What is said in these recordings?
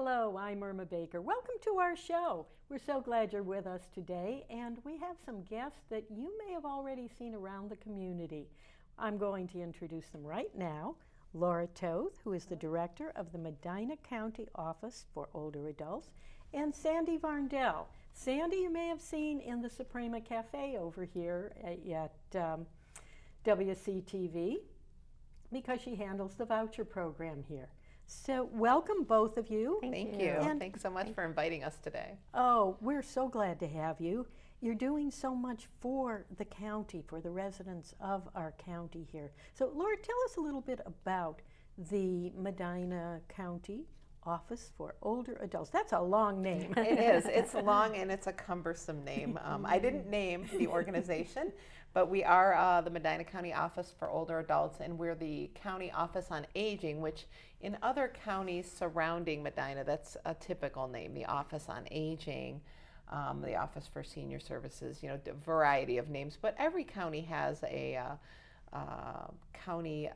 Hello, I'm Irma Baker. Welcome to our show. We're so glad you're with us today, and we have some guests that you may have already seen around the community. I'm going to introduce them right now. Laura Toth, who is the director of the Medina County Office for Older Adults, and Sandy Varndell. Sandy you may have seen in the Suprema Cafe over here at WCTV because she handles the voucher program here. So welcome both of you. Thank you. And thanks so much for inviting us today. Oh, we're so glad to have you. You're doing so much for the county, for the residents of our county here. So Laura, tell us a little bit about the Medina County Office for Older Adults. That's a long name. It is. It's long and it's a cumbersome name. I didn't name the organization, but we are the Medina County Office for Older Adults, and we're the County Office on Aging, which in other counties surrounding Medina, that's a typical name, the Office on Aging, the Office for Senior Services, you know, a variety of names, but every county has a county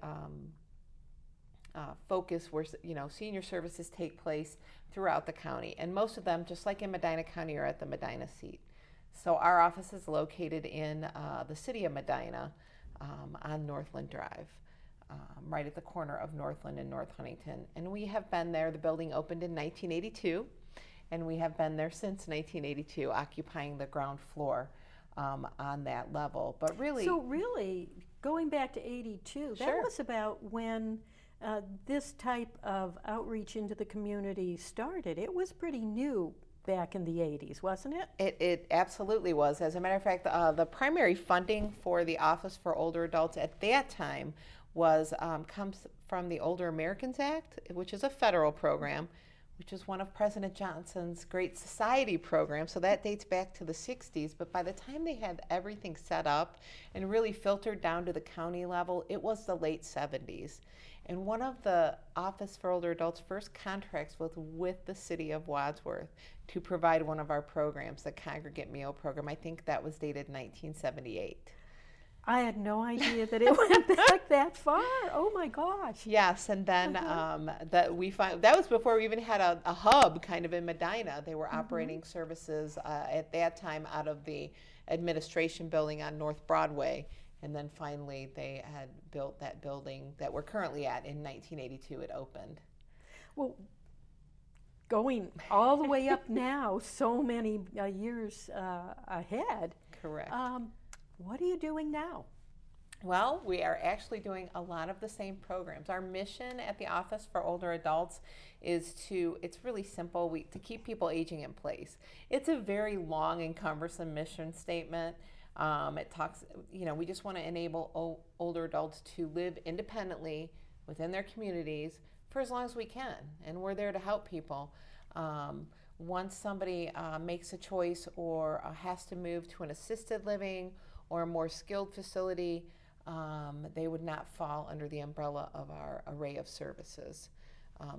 focus where, you know, senior services take place throughout the county, and most of them, just like in Medina County, are at the Medina seat. So our office is located in the city of Medina on Northland Drive, right at the corner of Northland and North Huntington. And we have been there. The building opened in 1982, and we have been there since 1982, occupying the ground floor on that level. But really, so really, going back to 82, that was about when this type of outreach into the community started. It was pretty new back in the 80s, wasn't it? It absolutely was. As a matter of fact, the primary funding for the Office for Older Adults at that time was comes from the Older Americans Act, which is a federal program, which is one of President Johnson's Great Society programs. So that dates back to the 60s. But by the time they had everything set up and really filtered down to the county level, it was the late 70s. And one of the Office for Older Adults' first contracts was with the City of Wadsworth to provide one of our programs, the Congregate Meal Program. I think that was dated 1978. I had no idea that it went back that far. Oh my gosh. Yes, and then that was before we even had a hub kind of in Medina. They were operating services at that time out of the administration building on North Broadway. And then finally, they had built that building that we're currently at in 1982. It opened. Well, going all the way up now, so many years ahead. Correct. What are you doing now? Well, we are actually doing a lot of the same programs. Our mission at the Office for Older Adults is it's really simple, to keep people aging in place. It's a very long and cumbersome mission statement. It talks, you know, we just want to enable older adults to live independently within their communities for as long as we can, and we're there to help people. Once somebody makes a choice or has to move to an assisted living or a more skilled facility, they would not fall under the umbrella of our array of services.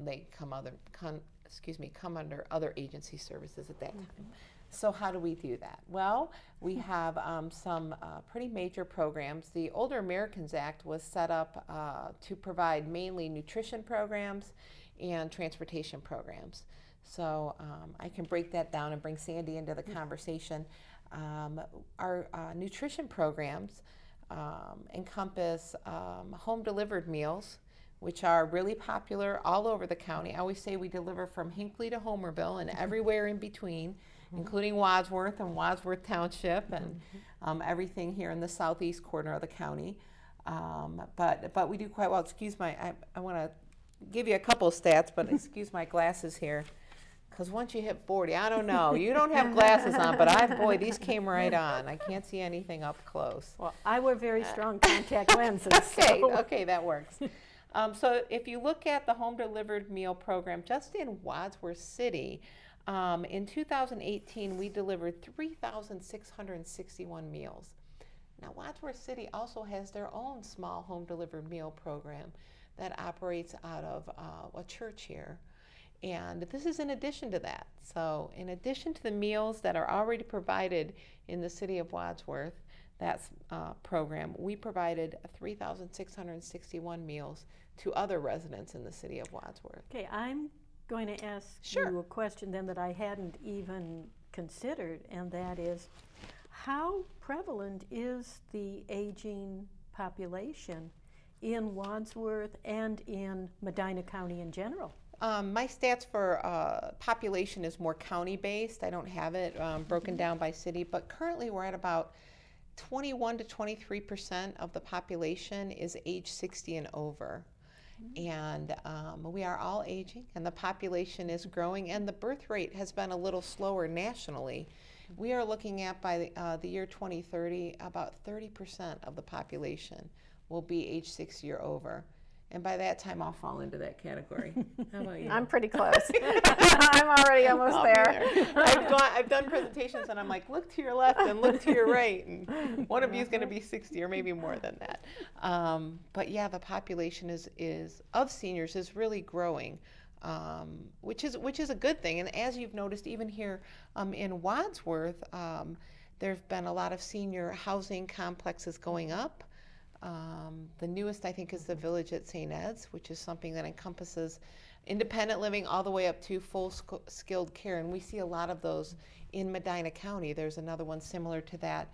They come under other agency services at that time. So how do we do that? Well, we have some pretty major programs. The Older Americans Act was set up to provide mainly nutrition programs and transportation programs. So I can break that down and bring Sandy into the conversation. Our nutrition programs encompass home-delivered meals, which are really popular all over the county. I always say we deliver from Hinckley to Homerville and everywhere in between, including Wadsworth and Wadsworth Township and everything here in the southeast corner of the county. But we do quite well. Excuse I want to give you a couple of stats, but excuse my glasses here. Because once you hit 40, I don't know. You don't have glasses on, but boy, these came right on. I can't see anything up close. Well, I wear very strong contact lenses. Okay, that works. So if you look at the home delivered meal program just in Wadsworth City, in 2018 we delivered 3,661 meals. Now Wadsworth City also has their own small home delivered meal program that operates out of a church here. And this is in addition to that. So in addition to the meals that are already provided in the city of Wadsworth, that program, we provided 3,661 meals to other residents in the city of Wadsworth. Okay, I'm going to ask Sure. you a question then that I hadn't even considered, and that is, how prevalent is the aging population in Wadsworth and in Medina County in general? My stats for population is more county-based. I don't have it broken down by city, but currently we're at about 21 to 23% of the population is age 60 and over. And we are all aging, and the population is growing, and the birth rate has been a little slower nationally. We are looking at, by the year 2030, about 30% of the population will be age 60 or over. And by that time, I'll fall into that category. How about you? I'm pretty close. I'm already almost I'll be there. I've done presentations, and I'm like, look to your left and look to your right, and one of you is going to be 60 or maybe more than that. But yeah, the population is of seniors is really growing, which is a good thing. And as you've noticed, even here in Wadsworth, there have been a lot of senior housing complexes going up. The newest, I think, is the Village at St. Ed's, which is something that encompasses independent living all the way up to full skilled care. And we see a lot of those in Medina County. There's another one similar to that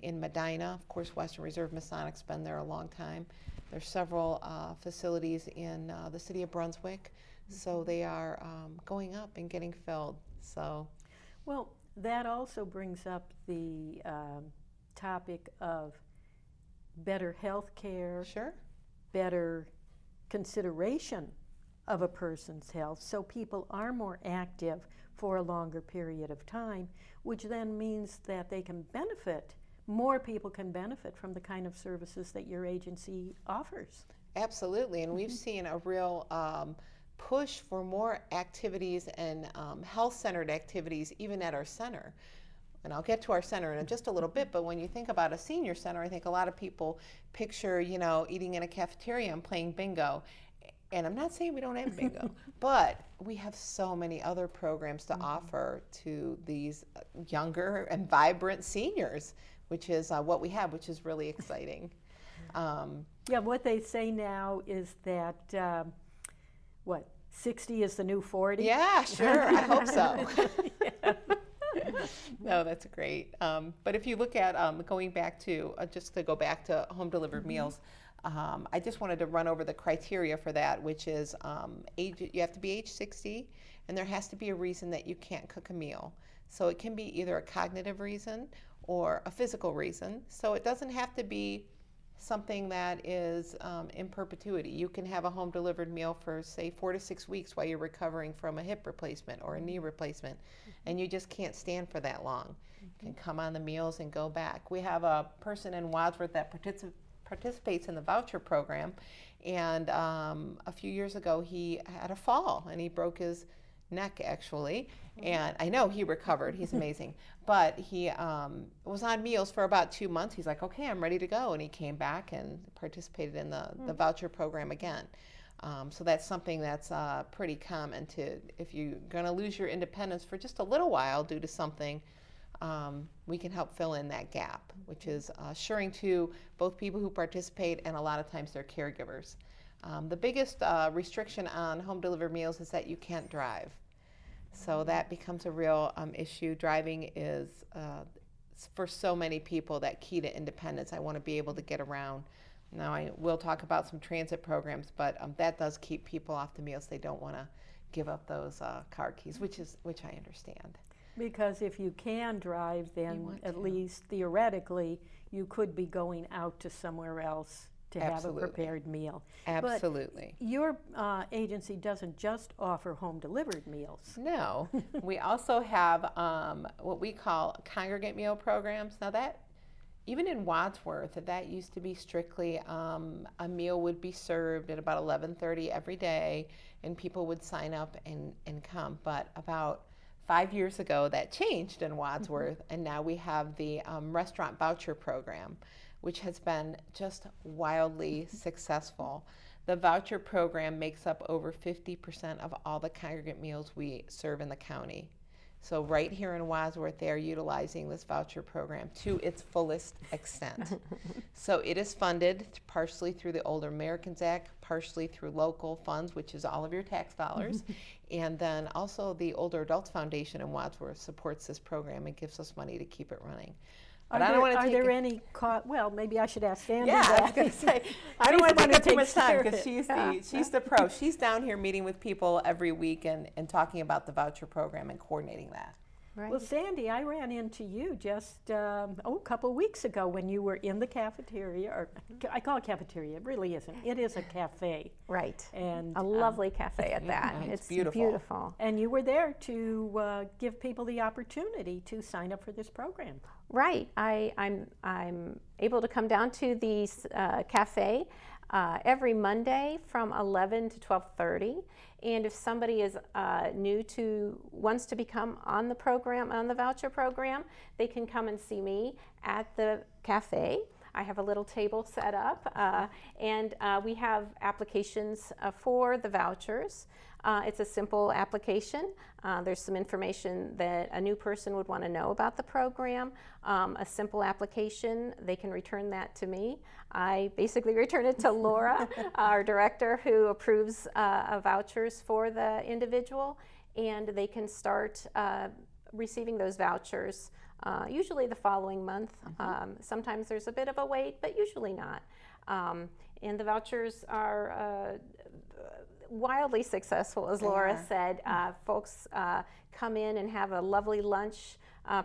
in Medina. Of course, Western Reserve Masonic's been there a long time. There's several facilities in the city of Brunswick. So they are going up and getting filled. So, Well, that also brings up the topic of better health care, sure. better consideration of a person's health, so people are more active for a longer period of time, which then means that they can benefit, more people can benefit from the kind of services that your agency offers. Absolutely, and we've seen a real push for more activities and health-centered activities even at our center. And I'll get to our center in just a little bit, but when you think about a senior center, I think a lot of people picture, eating in a cafeteria and playing bingo. And I'm not saying we don't have bingo, but we have so many other programs to offer to these younger and vibrant seniors, which is what we have, which is really exciting. Yeah, what they say now is that, 60 is the new 40? Yeah, sure, I hope so. No, that's great. But if you look at going back to, just to go back to home delivered meals, I just wanted to run over the criteria for that, which is you have to be age 60, and there has to be a reason that you can't cook a meal. So it can be either a cognitive reason or a physical reason. So it doesn't have to be something that is in perpetuity. You can have a home delivered meal for, say, 4 to 6 weeks while you're recovering from a hip replacement or a knee replacement, and you just can't stand for that long. You can come on the meals and go back. We have a person in Wadsworth that participates in the voucher program, and a few years ago he had a fall and he broke his neck, actually, and I know he recovered. He's amazing. But he was on meals for about 2 months. He's like, okay, I'm ready to go, and he came back and participated in the voucher program again. So that's something that's pretty common to, if you're going to lose your independence for just a little while due to something, we can help fill in that gap, which is assuring to both people who participate and a lot of times their caregivers. The biggest restriction on home delivered meals is that you can't drive. So that becomes a real issue. Driving is, for so many people, that key to independence. I want to be able to get around. Now, I will talk about some transit programs, but that does keep people off the meals. They don't want to give up those car keys, which I understand. Because if you can drive, then at least theoretically you could be going out to somewhere else to Absolutely. have a prepared meal. Absolutely. But your agency doesn't just offer home delivered meals. No, we also have what we call congregate meal programs. Now that, even in Wadsworth, that used to be strictly a meal would be served at about 11:30 every day, and people would sign up and come. But about 5 years ago, that changed in Wadsworth, and now we have the restaurant voucher program, which has been just wildly successful. The voucher program makes up over 50% of all the congregate meals we serve in the county. So right here in Wadsworth, they are utilizing this voucher program to its fullest extent. So it is funded partially through the Older Americans Act, partially through local funds, which is all of your tax dollars. And then also the Older Adults Foundation in Wadsworth supports this program and gives us money to keep it running. But I don't want to Are take there any well, maybe I should ask Sandy. Yeah, I was that. going to say, I don't want to take up too much time because she's the pro. She's down here meeting with people every week and talking about the voucher program and coordinating that. Right. Well, Sandy, I ran into you just a couple weeks ago when you were in the cafeteria, or I call it cafeteria, it really isn't. It is a cafe. Right. And A lovely cafe at that. It's beautiful. And you were there to give people the opportunity to sign up for this program. Right. I'm able to come down to the cafe every Monday from 11 to 12:30. And if somebody is wants to become on the program, on the voucher program, they can come and see me at the cafe. I have a little table set up, and we have applications for the vouchers. It's a simple application. There's some information that a new person would want to know about the program. A simple application, they can return that to me. I basically return it to Laura, our director, who approves vouchers for the individual, and they can start receiving those vouchers usually the following month. Sometimes there's a bit of a wait, but usually not. And the vouchers are wildly successful, as Laura said. Folks come in and have a lovely lunch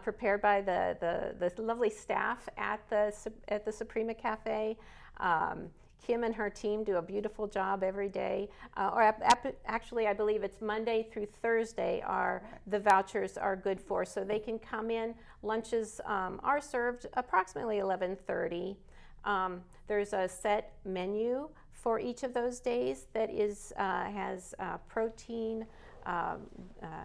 prepared by the lovely staff at the Suprema Cafe. Kim and her team do a beautiful job every day. Actually, I believe it's Monday through Thursday the vouchers are good for. So they can come in. Lunches are served approximately 11:30. There's a set menu for each of those days that has protein,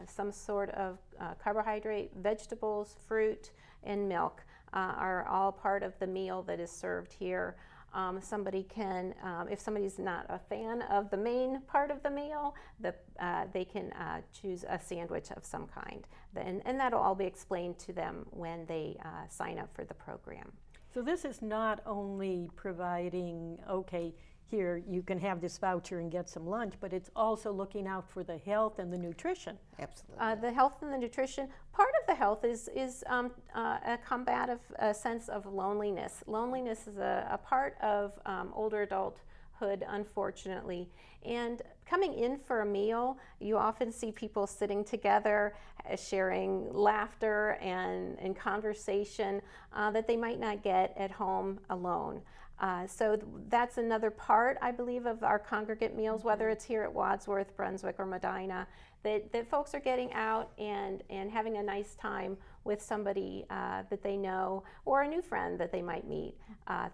some sort of carbohydrate, vegetables, fruit, and milk are all part of the meal that is served here. Somebody can, if somebody's not a fan of the main part of the meal, they can choose a sandwich of some kind. And that'll all be explained to them when they sign up for the program. So this is not only providing, okay, here you can have this voucher and get some lunch, but it's also looking out for the health and the nutrition. Absolutely. The health and the nutrition. Part of the health is a combative sense of loneliness. Loneliness is a part of older adulthood, unfortunately. And coming in for a meal, you often see people sitting together, sharing laughter and conversation that they might not get at home alone. So that's another part, I believe, of our congregate meals, whether it's here at Wadsworth, Brunswick, or Medina, that folks are getting out and having a nice time with somebody that they know, or a new friend that they might meet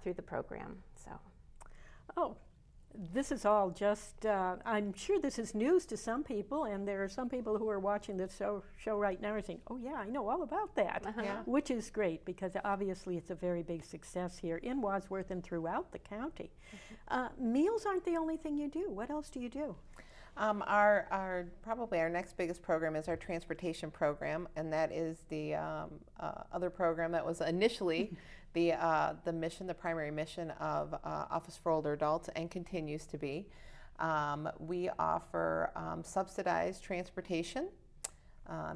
through the program. So. Oh, this is all just, I'm sure this is news to some people, and there are some people who are watching this show right now and saying, oh yeah, I know all about that, which is great because obviously it's a very big success here in Wadsworth and throughout the county. Meals aren't the only thing you do. What else do you do? Probably our next biggest program is our transportation program, and that is the other program that was initially the mission, the primary mission of Office for Older Adults, and continues to be. We offer subsidized transportation.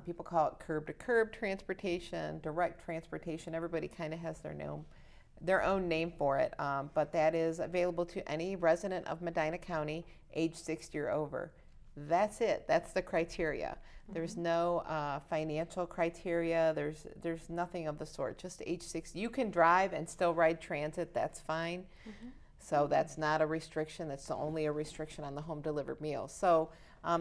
People call it curb-to-curb transportation, direct transportation. Everybody kind of has their own name for it, but that is available to any resident of Medina County age 60 or over. That's it. That's the criteria. There's no financial criteria. There's nothing of the sort. Just age 60. You can drive and still ride transit. That's fine. So that's not a restriction. That's only a restriction on the home delivered meals. So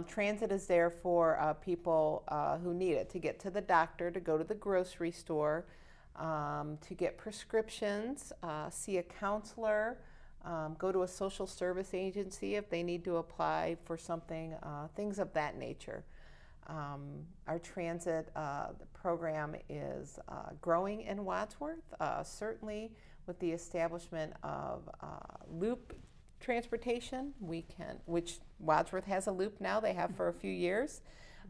transit is there for people who need it to get to the doctor, to go to the grocery store, to get prescriptions, see a counselor, go to a social service agency if they need to apply for something, things of that nature. Our transit program is growing in Wadsworth, certainly with the establishment of loop transportation, which Wadsworth has a loop now, they have for a few years.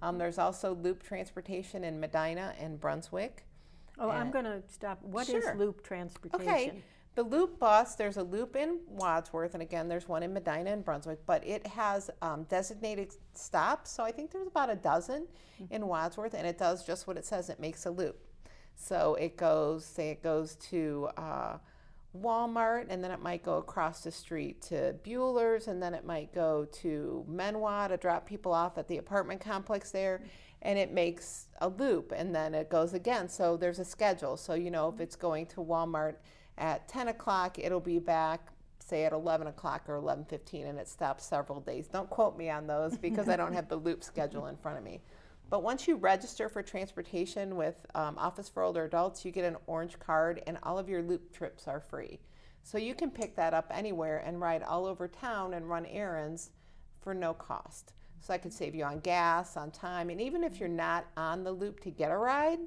There's also loop transportation in Medina and Brunswick. Oh, I'm And- going to stop. What is Sure. loop transportation? Okay, the loop bus, there's a loop in Wadsworth, and again, there's one in Medina and Brunswick, but it has designated stops, so I think there's about a dozen in Wadsworth, and it does just what it says, it makes a loop. So it goes, say it goes to Walmart, and then it might go across the street to Bueller's, and then it might go to Menwa to drop people off at the apartment complex there, and it makes a loop, and then it goes again. So there's a schedule. So, you know, if it's going to Walmart at 10 o'clock, it'll be back, say, at 11 o'clock or 11:15, and it stops several days. Don't quote me on those because I don't have the loop schedule in front of me. But once you register for transportation with Office for Older Adults, you get an orange card, and all of your loop trips are free. So you can pick that up anywhere and ride all over town and run errands for no cost. So that could save you on gas, on time, and even if you're not on the loop to get a ride,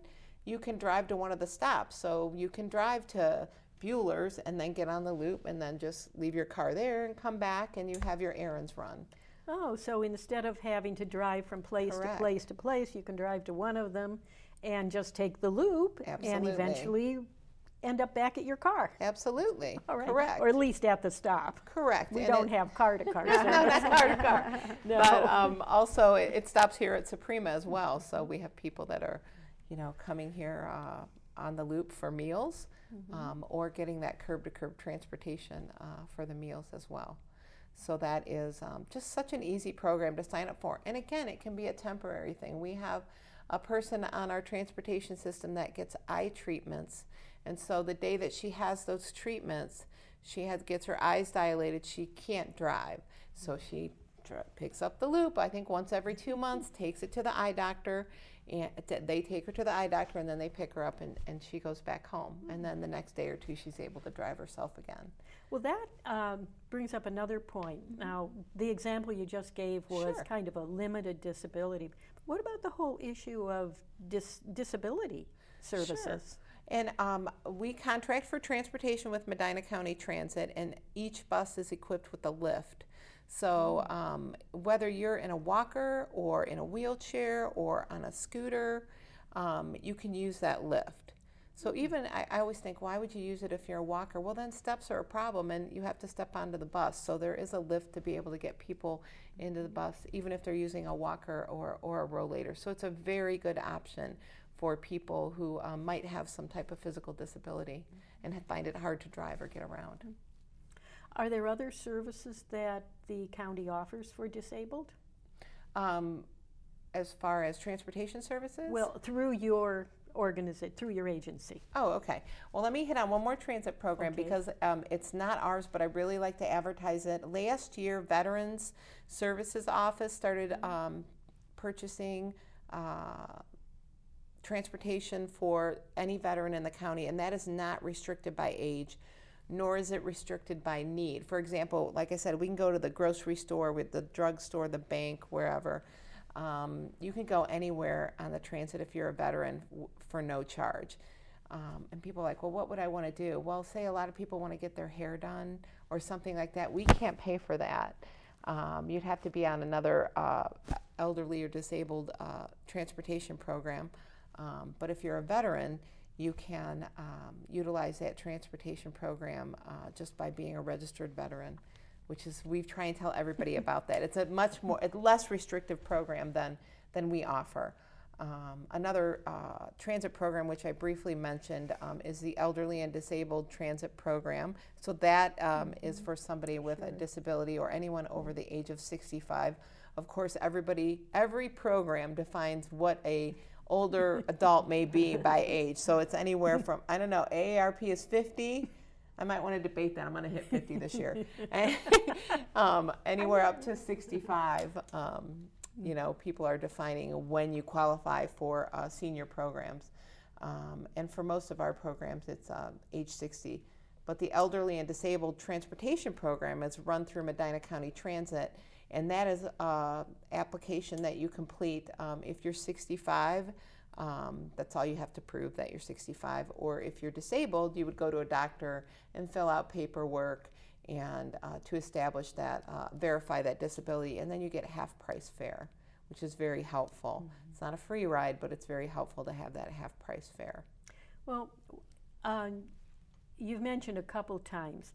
you can drive to one of the stops. So you can drive to Bueller's and then get on the loop and then just leave your car there and come back and you have your errands run. Oh, so instead of having to drive from place Correct. to place to place, you can drive to one of them and just take the loop and Absolutely. eventually end up back at your car. Absolutely. All right. Correct. Or at least at the stop. Correct. We And don't it- have car-to-car No, service. not car to car. No. But also, it stops here at Suprema as well. So we have people that are, you know, coming here on the loop for meals, or getting that curb-to-curb transportation for the meals as well. So that is just such an easy program to sign up for. And again, it can be a temporary thing. We have a person on our transportation system that gets eye treatments. And so the day that she has those treatments, gets her eyes dilated, she can't drive. So she picks up the loop, I think once every 2 months, takes it to the eye doctor, and they take her to the eye doctor, and then they pick her up and she goes back home. And then the next day or two, she's able to drive herself again. Well, that brings up another point. Now, the example you just gave was Sure. kind of a limited disability. What about the whole issue of disability services? And we contract for transportation with Medina County Transit, and each bus is equipped with a lift. So whether you're in a walker or in a wheelchair or on a scooter, you can use that lift. So even, I always think, why would you use it if you're a walker? Well, then steps are a problem, and you have to step onto the bus. So there is a lift to be able to get people into the bus, even if they're using a walker or a rollator. So it's a very good option for people who might have some type of physical disability and find it hard to drive or get around. Are there other services that the county offers for disabled? As far as transportation services? Well, through your through your agency. Oh, okay. Well, let me hit on one more transit program Okay. because it's not ours, but I really like to advertise it. Last year, Veterans Services Office started purchasing transportation for any veteran in the county, and that is not restricted by age, nor is it restricted by need. For example, like I said, we can go to the grocery store, with the drugstore, the bank, wherever. You can go anywhere on the transit if you're a veteran for no charge. And people are like, well, what would I want to do? Well, say a lot of people want to get their hair done or something like that. We can't pay for that. You'd have to be on another elderly or disabled transportation program. But if you're a veteran, you can utilize that transportation program just by being a registered veteran, which is, we try and tell everybody about that. It's a much more, it's less restrictive program than we offer. Another transit program, which I briefly mentioned, is the Elderly and Disabled Transit Program. So that is for somebody with a disability or anyone over the age of 65. Of course, every program defines what a older adult may be by age. So it's anywhere from, I don't know, AARP is 50. I might want to debate that. I'm going to hit 50 this year. Anywhere up to 65, you know, people are defining when you qualify for senior programs. And for most of our programs, it's age 60. But the Elderly and Disabled Transportation Program is run through Medina County Transit, and that is an application that you complete if you're 65. That's all you have to prove, that you're 65. Or if you're disabled, you would go to a doctor and fill out paperwork and to establish that, verify that disability, and then you get half price fare, which is very helpful. It's not a free ride, but it's very helpful to have that half-price fare. Well, you've mentioned a couple times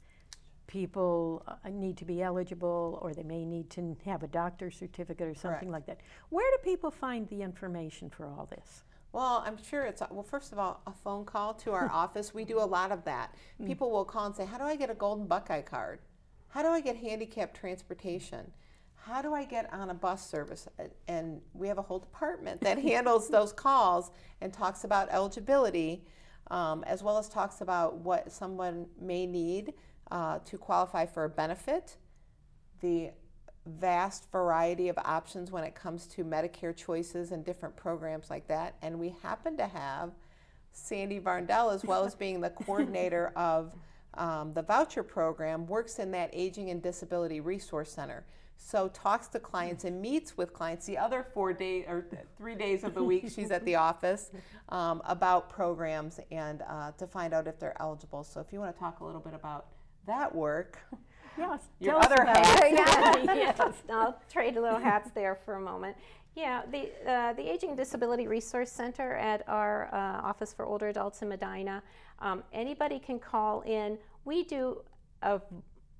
people need to be eligible, or they may need to have a doctor's certificate or something like that. Where do people find the information for all this? Well, I'm sure it's, well, first of all, a phone call to our office. We do a lot of that. People will call and say, how do I get a Golden Buckeye card? How do I get handicapped transportation? How do I get on a bus service? And we have a whole department that handles those calls and talks about eligibility, as well as talks about what someone may need to qualify for a benefit, the vast variety of options when it comes to Medicare choices and different programs like that. And we happen to have Sandy Varndell, as well as being the coordinator of the voucher program, works in that Aging and Disability Resource Center. So talks to clients and meets with clients the other 4 days or 3 days of the week she's at the office about programs and to find out if they're eligible. So if you want to talk a little bit about that work. Yes, your tell us other about hat. it. Yes, I'll trade little hats there for a moment. Yeah, the Aging and Disability Resource Center at our Office for Older Adults in Medina, anybody can call in. We do a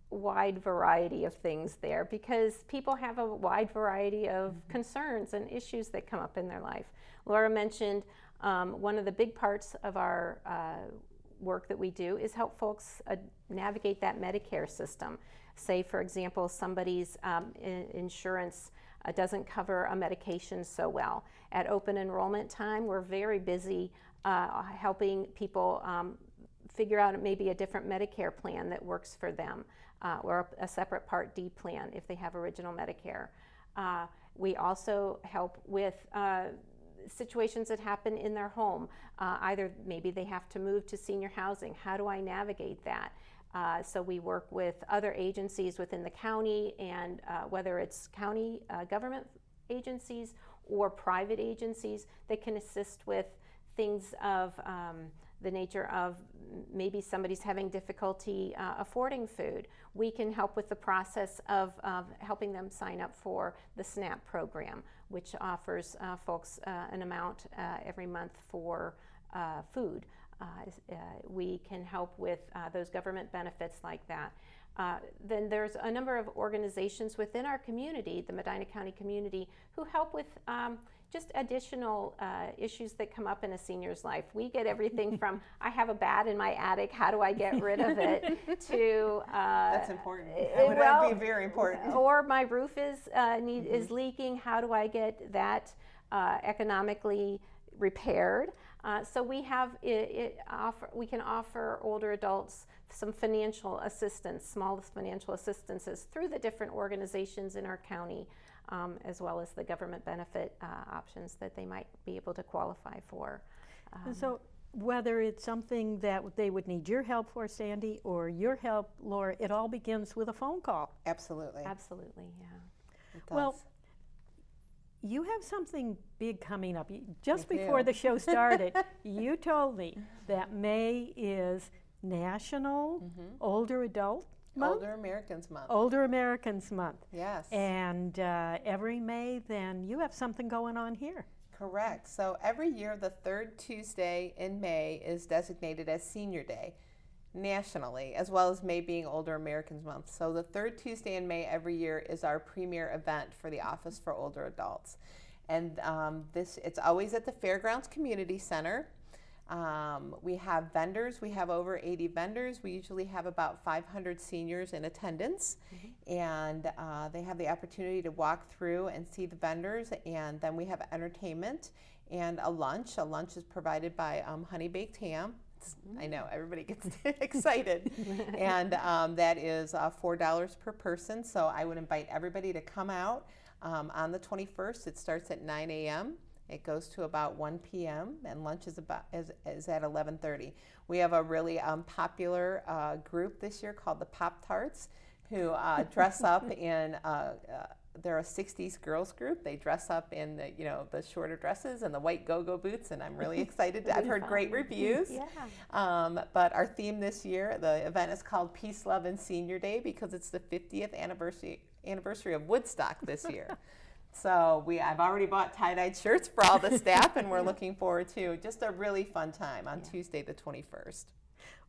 wide variety of things there because people have a wide variety of concerns and issues that come up in their life. Laura mentioned one of the big parts of our work that we do is help folks navigate that Medicare system. Say, for example, somebody's insurance doesn't cover a medication so well. At open enrollment time, we're very busy helping people figure out maybe a different Medicare plan that works for them, or a separate Part D plan if they have original Medicare. We also help with situations that happen in their home. Either maybe they have to move to senior housing. How do I navigate that? So we work with other agencies within the county, and whether it's county government agencies or private agencies that can assist with things of the nature of maybe somebody's having difficulty affording food. We can help with the process of helping them sign up for the SNAP program, which offers folks an amount every month for food. We can help with those government benefits like that. Then there's a number of organizations within our community, the Medina County community, who help with just additional issues that come up in a senior's life. We get everything from, I have a bat in my attic, how do I get rid of it, to... That's important. That would be very important. Or my roof is leaking, how do I get that economically repaired? So we have we can offer older adults some financial assistance, small financial assistances through the different organizations in our county, as well as the government benefit options that they might be able to qualify for. So whether it's something that they would need your help for, Sandy, or your help, Laura, it all begins with a phone call. Absolutely. Absolutely, yeah. It does. Well, you have something big coming up. Just We before do. the show started, you told me that May is National Older Adult Month? Older Americans Month. Older Americans Month. Yes. And every May, then, you have something going on here. Correct. So every year, the third Tuesday in May is designated as Senior Day nationally, as well as May being Older Americans Month. So the third Tuesday in May every year is our premier event for the Office for Older Adults. And it's always at the Fairgrounds Community Center. We have vendors. We have over 80 vendors. We usually have about 500 seniors in attendance, and they have the opportunity to walk through and see the vendors. And then we have entertainment and a lunch. A lunch is provided by Honey Baked Ham. I know everybody gets excited, and that is $4 per person. So I would invite everybody to come out on the 21st. It starts at 9 a.m. It goes to about 1 p.m. and lunch is at 11:30. We have a really popular group this year called the Pop-Tarts, who dress up in. They're a 60s girls group. They dress up in the shorter dresses and the white go-go boots, and I'm really excited. I've heard great reviews. Yeah. But our theme this year, the event is called Peace, Love, and Senior Day because it's the 50th anniversary of Woodstock this year. So I've already bought tie-dyed shirts for all the staff, and we're looking forward to just a really fun time on Tuesday the 21st.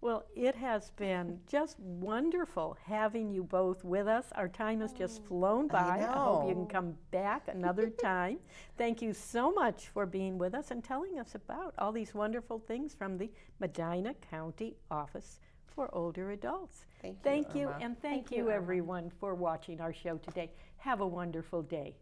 Well, it has been just wonderful having you both with us. Our time has just flown by. I hope you can come back another time. Thank you so much for being with us and telling us about all these wonderful things from the Medina County Office for Older Adults. Thank you, Irma. And thank you everyone for watching our show today. Have a wonderful day.